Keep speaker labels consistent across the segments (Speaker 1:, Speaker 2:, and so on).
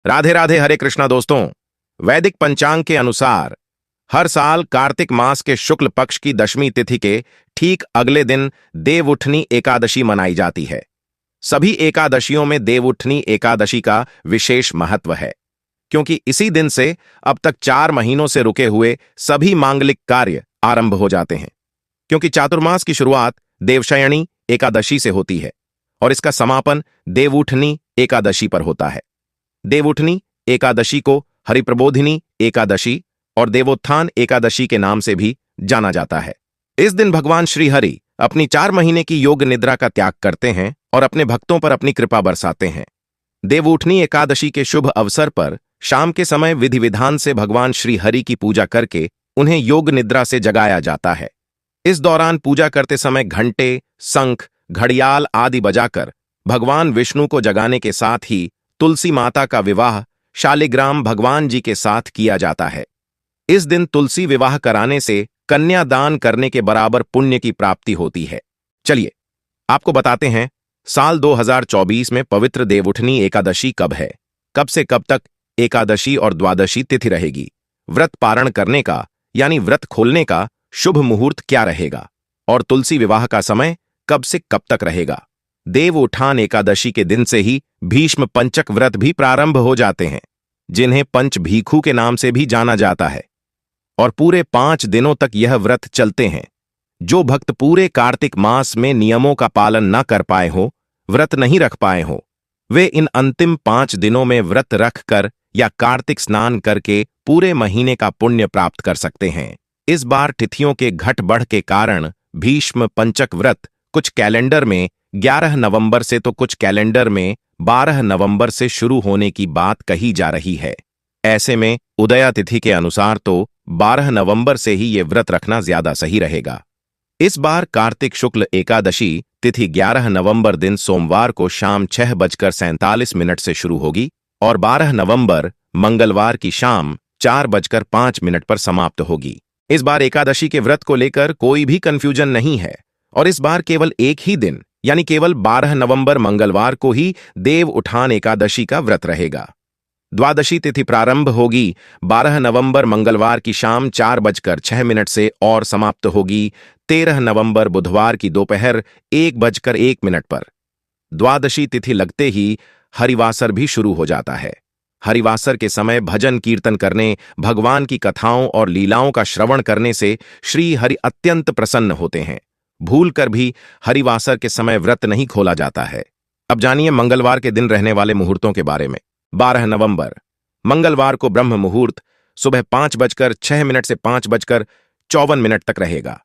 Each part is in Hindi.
Speaker 1: राधे राधे, हरे कृष्णा दोस्तों। वैदिक पंचांग के अनुसार हर साल कार्तिक मास के शुक्ल पक्ष की दशमी तिथि के ठीक अगले दिन देवउठनी एकादशी मनाई जाती है। सभी एकादशियों में देवउठनी एकादशी का विशेष महत्व है, क्योंकि इसी दिन से अब तक 4 महीनों से रुके हुए सभी मांगलिक कार्य आरंभ हो जाते हैं। क्योंकि चातुर्मास की शुरुआत देवशयनी एकादशी से होती है और इसका समापन देवउठनी एकादशी पर होता है। देवउठनी एकादशी को हरिप्रबोधिनी एकादशी और देवोत्थान एकादशी के नाम से भी जाना जाता है। इस दिन भगवान श्री हरि अपनी 4 महीने की योग निद्रा का त्याग करते हैं और अपने भक्तों पर अपनी कृपा बरसाते हैं। देवउठनी एकादशी के शुभ अवसर पर शाम के समय विधि विधान से भगवान श्री हरि की पूजा करके उन्हें योग निद्रा से जगाया जाता है। इस दौरान पूजा करते समय घंटे, शंख, घड़ियाल आदि बजाकर भगवान विष्णु को जगाने के साथ ही तुलसी माता का विवाह शालिग्राम भगवान जी के साथ किया जाता है। इस दिन तुलसी विवाह कराने से कन्या दान करने के बराबर पुण्य की प्राप्ति होती है। चलिए आपको बताते हैं साल 2024 में पवित्र देवउठनी एकादशी कब है, कब से कब तक एकादशी और द्वादशी तिथि रहेगी, व्रत पारण करने का यानी व्रत खोलने का शुभ मुहूर्त क्या रहेगा और तुलसी विवाह का समय कब से कब तक रहेगा। देवउठान एकादशी के दिन से ही भीष्म पंचक व्रत भी प्रारंभ हो जाते हैं, जिन्हें पंच भीखू के नाम से भी जाना जाता है, और पूरे 5 दिनों तक यह व्रत चलते हैं। जो भक्त पूरे कार्तिक मास में नियमों का पालन न कर पाए हो, व्रत नहीं रख पाए हो, वे इन अंतिम 5 दिनों में व्रत रख कर या कार्तिक स्नान करके पूरे महीने का पुण्य प्राप्त कर सकते हैं। इस बार तिथियों के घट बढ़ के कारण भीष्म पंचक व्रत कुछ कैलेंडर में 11 नवंबर से तो कुछ कैलेंडर में 12 नवंबर से शुरू होने की बात कही जा रही है। ऐसे में उदया तिथि के अनुसार तो 12 नवंबर से ही ये व्रत रखना ज्यादा सही रहेगा। इस बार कार्तिक शुक्ल एकादशी तिथि 11 नवंबर दिन सोमवार को शाम 6:47 से शुरू होगी और 12 नवंबर मंगलवार की शाम 4:05 पर समाप्त होगी। इस बार एकादशी के व्रत को लेकर कोई भी कंफ्यूजन नहीं है और इस बार केवल एक ही दिन यानी केवल 12 नवंबर मंगलवार को ही देवउठान एकादशी का व्रत रहेगा। द्वादशी तिथि प्रारंभ होगी 12 नवंबर मंगलवार की शाम 4:06 से और समाप्त होगी 13 नवंबर बुधवार की दोपहर 1:01 पर। द्वादशी तिथि लगते ही हरिवासर भी शुरू हो जाता है। हरिवासर के समय भजन कीर्तन करने, भगवान की कथाओं और लीलाओं का श्रवण करने से श्री हरि अत्यंत प्रसन्न होते हैं। भूल कर भी हरिवासर के समय व्रत नहीं खोला जाता है। अब जानिए मंगलवार के दिन रहने वाले मुहूर्तों के बारे में। 12 नवंबर मंगलवार को ब्रह्म मुहूर्त सुबह 5:06 से 5:54 तक रहेगा।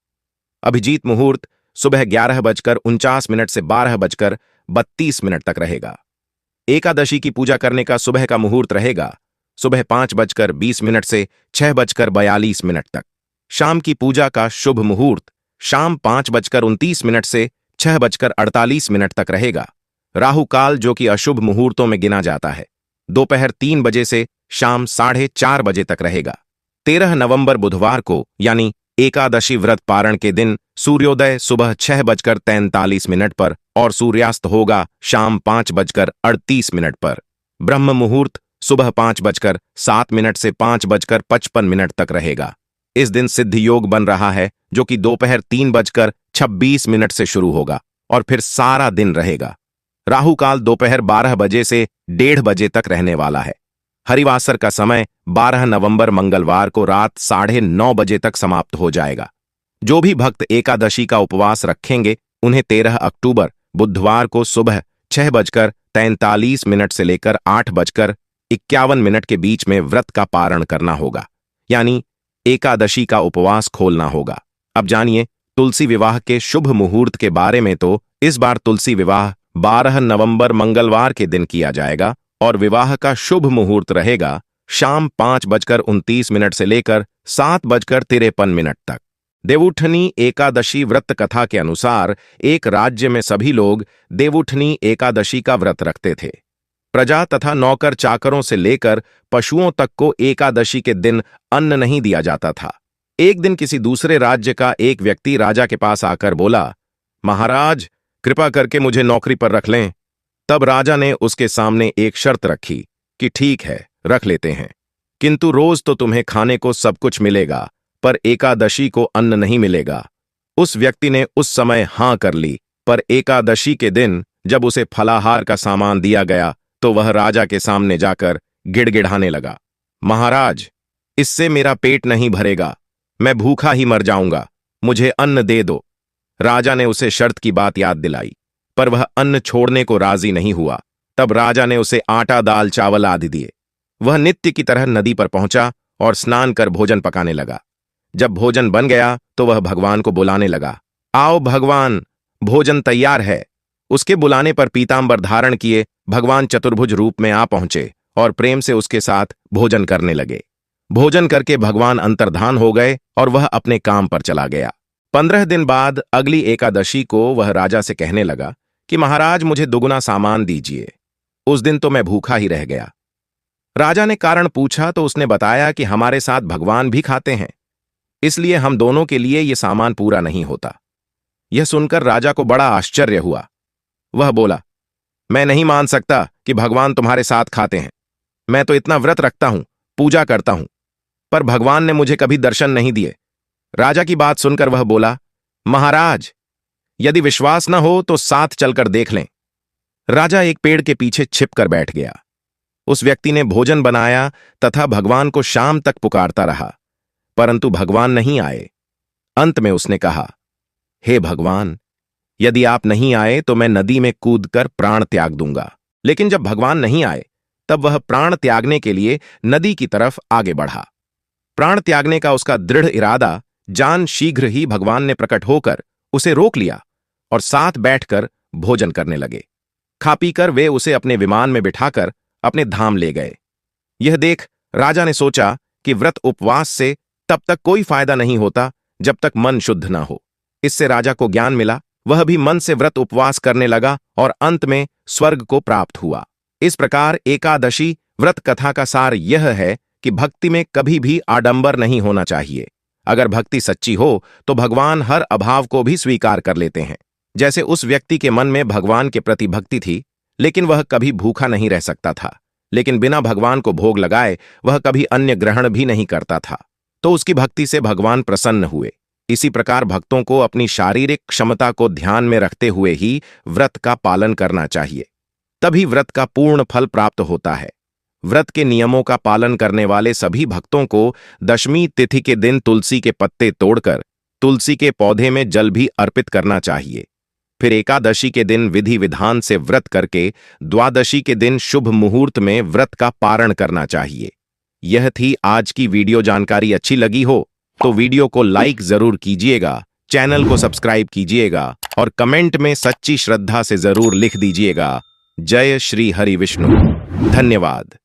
Speaker 1: अभिजीत मुहूर्त सुबह 11:49 से 12:32 तक रहेगा। एकादशी की पूजा करने का सुबह का मुहूर्त रहेगा सुबह 5:20 से 6:42 तक। शाम की पूजा का शुभ मुहूर्त शाम 5:29 से 6:48 तक रहेगा। राहु काल, जो कि अशुभ मुहूर्तों में गिना जाता है, दोपहर 3 बजे से शाम 4:30 बजे तक रहेगा। 13 नवंबर बुधवार को यानी एकादशी व्रत पारण के दिन सूर्योदय सुबह 6:43 पर और सूर्यास्त होगा शाम 5:38 पर। ब्रह्म मुहूर्त सुबह 5:07 से 5:55 तक रहेगा। इस दिन सिद्ध योग बन रहा है, जो कि दोपहर 3:26 से शुरू होगा और फिर सारा दिन रहेगा। राहु काल दोपहर 12 बजे से 1:30 बजे तक रहने वाला है। हरिवासर का समय 12 नवंबर मंगलवार को रात 9:30 बजे तक समाप्त हो जाएगा। जो भी भक्त एकादशी का उपवास रखेंगे उन्हें 13 अक्टूबर बुधवार को सुबह 6:43 से लेकर 8:51 के बीच में व्रत का पारण करना होगा, यानी एकादशी का उपवास खोलना होगा। अब जानिए तुलसी विवाह के शुभ मुहूर्त के बारे में। तो इस बार तुलसी विवाह 12 नवंबर मंगलवार के दिन किया जाएगा और विवाह का शुभ मुहूर्त रहेगा शाम 5:29 से लेकर 7:53 तक। देवउठनी एकादशी व्रत कथा के अनुसार एक राज्य में सभी लोग देवउठनी एकादशी का व्रत रखते थे। प्रजा तथा नौकर चाकरों से लेकर पशुओं तक को एकादशी के दिन अन्न नहीं दिया जाता था। एक दिन किसी दूसरे राज्य का एक व्यक्ति राजा के पास आकर बोला, महाराज कृपा करके मुझे नौकरी पर रख लें। तब राजा ने उसके सामने एक शर्त रखी कि ठीक है, रख लेते हैं, किंतु रोज तो तुम्हें खाने को सब कुछ मिलेगा, पर एकादशी को अन्न नहीं मिलेगा। उस व्यक्ति ने उस समय हां कर ली, पर एकादशी के दिन जब उसे फलाहार का सामान दिया गया तो वह राजा के सामने जाकर गिड़गिड़ाने लगा, महाराज, इससे मेरा पेट नहीं भरेगा, मैं भूखा ही मर जाऊंगा, मुझे अन्न दे दो। राजा ने उसे शर्त की बात याद दिलाई, पर वह अन्न छोड़ने को राजी नहीं हुआ। तब राजा ने उसे आटा, दाल, चावल आदि दिए। वह नित्य की तरह नदी पर पहुंचा और स्नान कर भोजन पकाने लगा। जब भोजन बन गया तो वह भगवान को बुलाने लगा, आओ भगवान, भोजन तैयार है। उसके बुलाने पर पीतांबर धारण किए भगवान चतुर्भुज रूप में आ पहुंचे और प्रेम से उसके साथ भोजन करने लगे। भोजन करके भगवान अंतर्धान हो गए और वह अपने काम पर चला गया। 15 दिन बाद अगली एकादशी को वह राजा से कहने लगा कि महाराज, मुझे दुगुना सामान दीजिए। उस दिन तो मैं भूखा ही रह गया। राजा ने कारण पूछा तो उसने बताया कि हमारे साथ भगवान भी खाते हैं, इसलिए हम दोनों के लिए यह सामान पूरा नहीं होता। यह सुनकर राजा को बड़ा आश्चर्य हुआ। वह बोला, मैं नहीं मान सकता कि भगवान तुम्हारे साथ खाते हैं। मैं तो इतना व्रत रखता हूं, पूजा करता हूं, पर भगवान ने मुझे कभी दर्शन नहीं दिए। राजा की बात सुनकर वह बोला, महाराज, यदि विश्वास न हो तो साथ चलकर देख लें। राजा एक पेड़ के पीछे छिपकर बैठ गया। उस व्यक्ति ने भोजन बनाया तथा भगवान को शाम तक पुकारता रहा, परंतु भगवान नहीं आए। अंत में उसने कहा, हे भगवान, यदि आप नहीं आए तो मैं नदी में कूदकर प्राण त्याग दूंगा। लेकिन जब भगवान नहीं आए तब वह प्राण त्यागने के लिए नदी की तरफ आगे बढ़ा। प्राण त्यागने का उसका दृढ़ इरादा जान शीघ्र ही भगवान ने प्रकट होकर उसे रोक लिया और साथ बैठकर भोजन करने लगे। खा पीकर वे उसे अपने विमान में बिठाकर अपने धाम ले गए। यह देख राजा ने सोचा कि व्रत उपवास से तब तक कोई फायदा नहीं होता जब तक मन शुद्ध ना हो। इससे राजा को ज्ञान मिला। वह भी मन से व्रत उपवास करने लगा और अंत में स्वर्ग को प्राप्त हुआ। इस प्रकार एकादशी व्रत कथा का सार यह है कि भक्ति में कभी भी आडंबर नहीं होना चाहिए। अगर भक्ति सच्ची हो तो भगवान हर अभाव को भी स्वीकार कर लेते हैं। जैसे उस व्यक्ति के मन में भगवान के प्रति भक्ति थी, लेकिन वह कभी भूखा नहीं रह सकता था, लेकिन बिना भगवान को भोग लगाए वह कभी अन्न ग्रहण भी नहीं करता था, तो उसकी भक्ति से भगवान प्रसन्न हुए। इसी प्रकार भक्तों को अपनी शारीरिक क्षमता को ध्यान में रखते हुए ही व्रत का पालन करना चाहिए, तभी व्रत का पूर्ण फल प्राप्त होता है। व्रत के नियमों का पालन करने वाले सभी भक्तों को दशमी तिथि के दिन तुलसी के पत्ते तोड़कर तुलसी के पौधे में जल भी अर्पित करना चाहिए। फिर एकादशी के दिन विधि विधान से व्रत करके द्वादशी के दिन शुभ मुहूर्त में व्रत का पारण करना चाहिए। यह थी आज की वीडियो। जानकारी अच्छी लगी हो तो वीडियो को लाइक जरूर कीजिएगा, चैनल को सब्सक्राइब कीजिएगा और कमेंट में सच्ची श्रद्धा से जरूर लिख दीजिएगा, जय श्री हरि विष्णु। धन्यवाद।